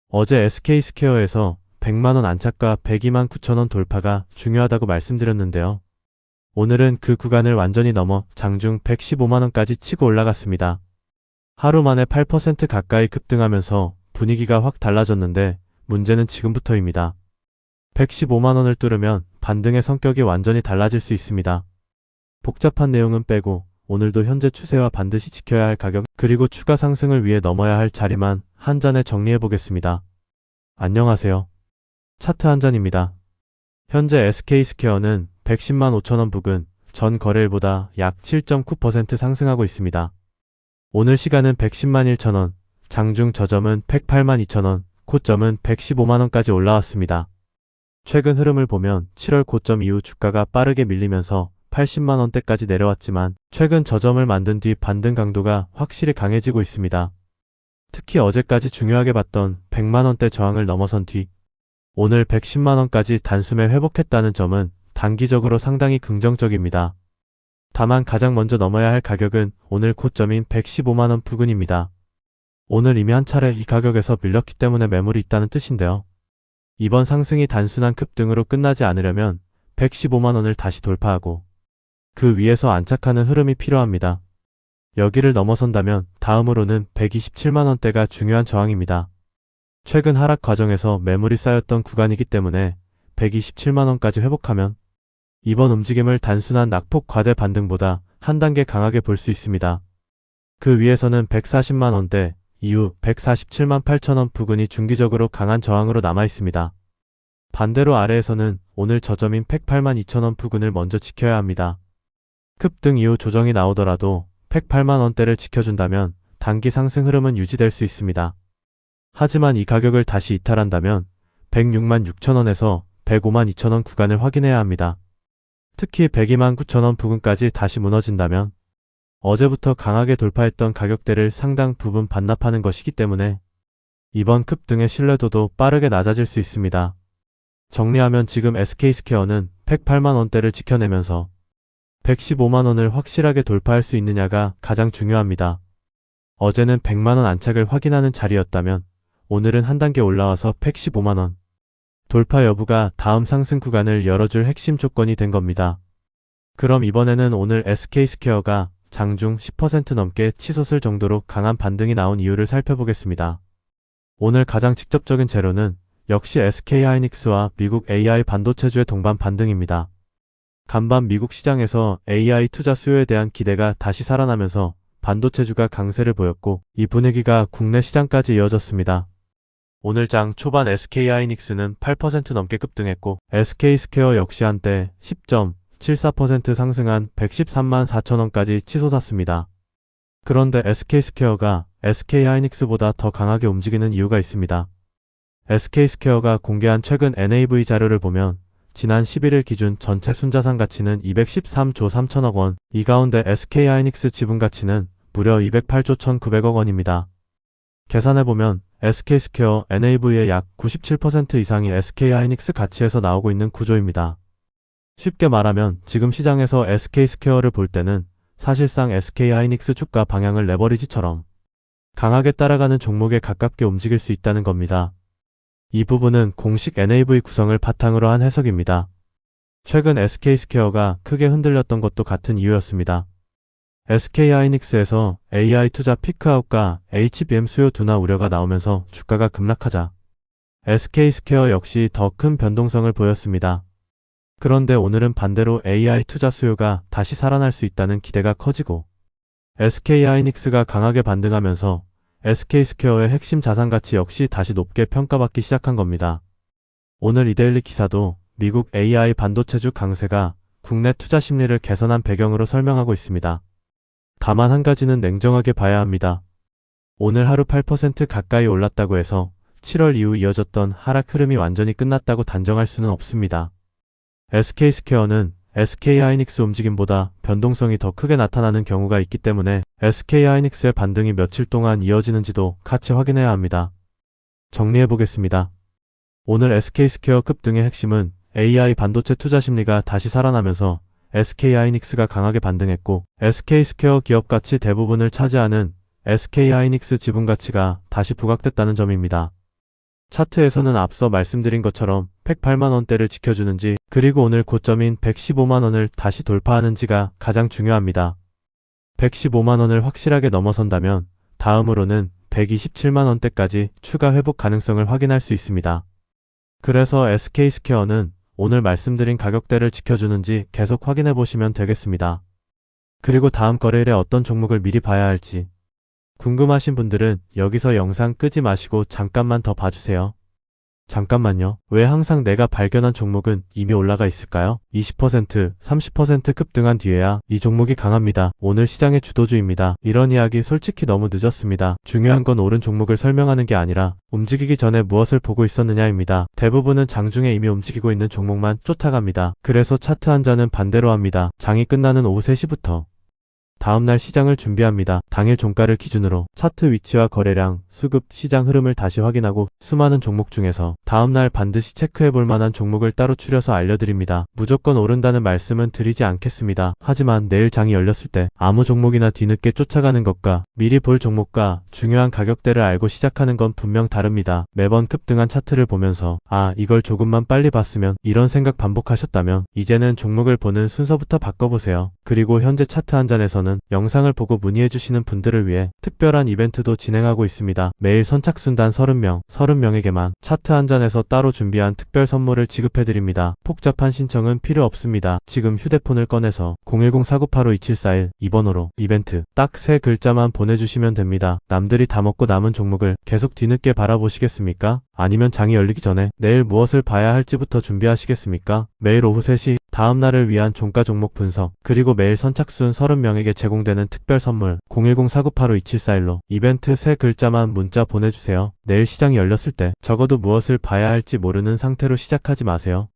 어제 SK스퀘어에서 100만원 안착과 102만 9천원 돌파가 중요하다고 말씀드렸는데요. 오늘은 그 구간을 완전히 넘어 장중 115만원까지 치고 올라갔습니다. 하루 만에 8% 가까이 급등하면서 분위기가 확 달라졌는데 문제는 지금부터입니다. 115만원을 뚫으면 반등의 성격이 완전히 달라질 수 있습니다. 복잡한 내용은 빼고 오늘도 현재 추세와 반드시 지켜야 할 가격 그리고 추가 상승을 위해 넘어야 할 자리만 한 잔에 정리해 보겠습니다. 안녕하세요. 차트 한 잔입니다. 현재 SK스퀘어는 110만 5천원 부근 전 거래일보다 약 7.9% 상승하고 있습니다. 오늘 시간은 110만 1천원, 장중 저점은 108만 2천원, 고점은 115만원까지 올라왔습니다. 최근 흐름을 보면 7월 고점 이후 주가가 빠르게 밀리면서 80만원대까지 내려왔지만 최근 저점을 만든 뒤 반등 강도가 확실히 강해지고 있습니다. 특히 어제까지 중요하게 봤던 100만원대 저항을 넘어선 뒤 오늘 110만원까지 단숨에 회복했다는 점은 단기적으로 상당히 긍정적입니다. 다만 가장 먼저 넘어야 할 가격은 오늘 고점인 115만원 부근입니다. 오늘 이미 한 차례 이 가격에서 밀렸기 때문에 매물이 있다는 뜻인데요. 이번 상승이 단순한 급등으로 끝나지 않으려면 115만원을 다시 돌파하고 그 위에서 안착하는 흐름이 필요합니다. 여기를 넘어선다면 다음으로는 127만원대가 중요한 저항입니다. 최근 하락 과정에서 매물이 쌓였던 구간이기 때문에 127만원까지 회복하면 이번 움직임을 단순한 낙폭 과대 반등보다 한 단계 강하게 볼 수 있습니다. 그 위에서는 140만원대, 이후 147만 8천원 부근이 중기적으로 강한 저항으로 남아 있습니다. 반대로 아래에서는 오늘 저점인 108만 2천원 부근을 먼저 지켜야 합니다. 급등 이후 조정이 나오더라도 108만원대를 지켜준다면 단기 상승 흐름은 유지될 수 있습니다. 하지만 이 가격을 다시 이탈한다면 106만 6천원에서 105만 2천원 구간을 확인해야 합니다. 특히 102만 9천원 부근까지 다시 무너진다면 어제부터 강하게 돌파했던 가격대를 상당 부분 반납하는 것이기 때문에 이번 급등의 신뢰도도 빠르게 낮아질 수 있습니다. 정리하면 지금 SK스퀘어는 108만원대를 지켜내면서 115만원을 확실하게 돌파할 수 있느냐가 가장 중요합니다. 어제는 100만원 안착을 확인하는 자리였다면 오늘은 한 단계 올라와서 115만원 돌파 여부가 다음 상승 구간을 열어줄 핵심 조건이 된 겁니다. 그럼 이번에는 오늘 SK스퀘어가 장중 10% 넘게 치솟을 정도로 강한 반등이 나온 이유를 살펴보겠습니다. 오늘 가장 직접적인 재료는 역시 SK하이닉스와 미국 AI 반도체주의 동반 반등입니다. 간밤 미국 시장에서 AI 투자 수요에 대한 기대가 다시 살아나면서 반도체주가 강세를 보였고 이 분위기가 국내 시장까지 이어졌습니다. 오늘 장 초반 SK하이닉스는 8% 넘게 급등했고 SK스퀘어 역시 한때 10.74% 상승한 113만 4천원까지 치솟았습니다. 그런데 SK스퀘어가 SK하이닉스보다 더 강하게 움직이는 이유가 있습니다. SK스퀘어가 공개한 최근 NAV 자료를 보면 지난 11일 기준 전체 순자산 가치는 213조 3천억 원, 이 가운데 SK하이닉스 지분 가치는 무려 208조 1,900억 원입니다. 계산해보면 SK스퀘어 NAV의 약 97% 이상이 SK하이닉스 가치에서 나오고 있는 구조입니다. 쉽게 말하면 지금 시장에서 SK스퀘어를 볼 때는 사실상 SK하이닉스 주가 방향을 레버리지처럼 강하게 따라가는 종목에 가깝게 움직일 수 있다는 겁니다. 이 부분은 공식 NAV 구성을 바탕으로 한 해석입니다. 최근 SK스퀘어가 크게 흔들렸던 것도 같은 이유였습니다. SK하이닉스에서 AI 투자 피크아웃과 HBM 수요 둔화 우려가 나오면서 주가가 급락하자 SK스퀘어 역시 더 큰 변동성을 보였습니다. 그런데 오늘은 반대로 AI 투자 수요가 다시 살아날 수 있다는 기대가 커지고 SK하이닉스가 강하게 반등하면서 SK스퀘어의 핵심 자산가치 역시 다시 높게 평가받기 시작한 겁니다. 오늘 이데일리 기사도 미국 AI 반도체주 강세가 국내 투자 심리를 개선한 배경으로 설명하고 있습니다. 다만 한 가지는 냉정하게 봐야 합니다. 오늘 하루 8% 가까이 올랐다고 해서 7월 이후 이어졌던 하락 흐름이 완전히 끝났다고 단정할 수는 없습니다. SK스퀘어는 SK하이닉스 움직임보다 변동성이 더 크게 나타나는 경우가 있기 때문에 SK하이닉스의 반등이 며칠 동안 이어지는지도 같이 확인해야 합니다. 정리해보겠습니다. 오늘 SK스퀘어 급등의 핵심은 AI 반도체 투자 심리가 다시 살아나면서 SK하이닉스가 강하게 반등했고 SK스퀘어 기업가치 대부분을 차지하는 SK하이닉스 지분가치가 다시 부각됐다는 점입니다. 차트에서는 앞서 말씀드린 것처럼 108만원대를 지켜주는지 그리고 오늘 고점인 115만원을 다시 돌파하는지가 가장 중요합니다. 115만원을 확실하게 넘어선다면 다음으로는 127만원대까지 추가 회복 가능성을 확인할 수 있습니다. 그래서 SK스퀘어는 오늘 말씀드린 가격대를 지켜주는지 계속 확인해 보시면 되겠습니다. 그리고 다음 거래일에 어떤 종목을 미리 봐야 할지 궁금하신 분들은 여기서 영상 끄지 마시고 잠깐만 더 봐주세요. 잠깐만요. 왜 항상 내가 발견한 종목은 이미 올라가 있을까요? 20%, 30% 급등한 뒤에야 이 종목이 강합니다. 오늘 시장의 주도주입니다. 이런 이야기 솔직히 너무 늦었습니다. 중요한 건 오른 종목을 설명하는 게 아니라 움직이기 전에 무엇을 보고 있었느냐입니다. 대부분은 장중에 이미 움직이고 있는 종목만 쫓아갑니다. 그래서 차트 한 잔은 반대로 합니다. 장이 끝나는 오후 3시부터 다음날 시장을 준비합니다. 당일 종가를 기준으로 차트 위치와 거래량, 수급, 시장 흐름을 다시 확인하고 수많은 종목 중에서 다음날 반드시 체크해볼 만한 종목을 따로 추려서 알려드립니다. 무조건 오른다는 말씀은 드리지 않겠습니다. 하지만 내일 장이 열렸을 때 아무 종목이나 뒤늦게 쫓아가는 것과 미리 볼 종목과 중요한 가격대를 알고 시작하는 건 분명 다릅니다. 매번 급등한 차트를 보면서 이걸 조금만 빨리 봤으면 이런 생각 반복하셨다면 이제는 종목을 보는 순서부터 바꿔보세요. 그리고 현재 차트 한 잔에서는 영상을 보고 문의해주시는 분들을 위해 특별한 이벤트도 진행하고 있습니다. 매일 선착순단 30명에게만 차트 한 잔에서 따로 준비한 특별 선물을 지급해드립니다. 복잡한 신청은 필요 없습니다. 지금 휴대폰을 꺼내서 010-4985-2741 2번호로 이벤트 딱 3글자만 보내주시면 됩니다. 남들이 다 먹고 남은 종목을 계속 뒤늦게 바라보시겠습니까? 아니면 장이 열리기 전에 내일 무엇을 봐야 할지부터 준비하시겠습니까? 매일 오후 3시 다음날을 위한 종가 종목 분석 그리고 매일 선착순 30명에게 제공되는 특별 선물 010-4985-2741로 이벤트 3글자만 문자 보내주세요. 내일 시장이 열렸을 때 적어도 무엇을 봐야 할지 모르는 상태로 시작하지 마세요.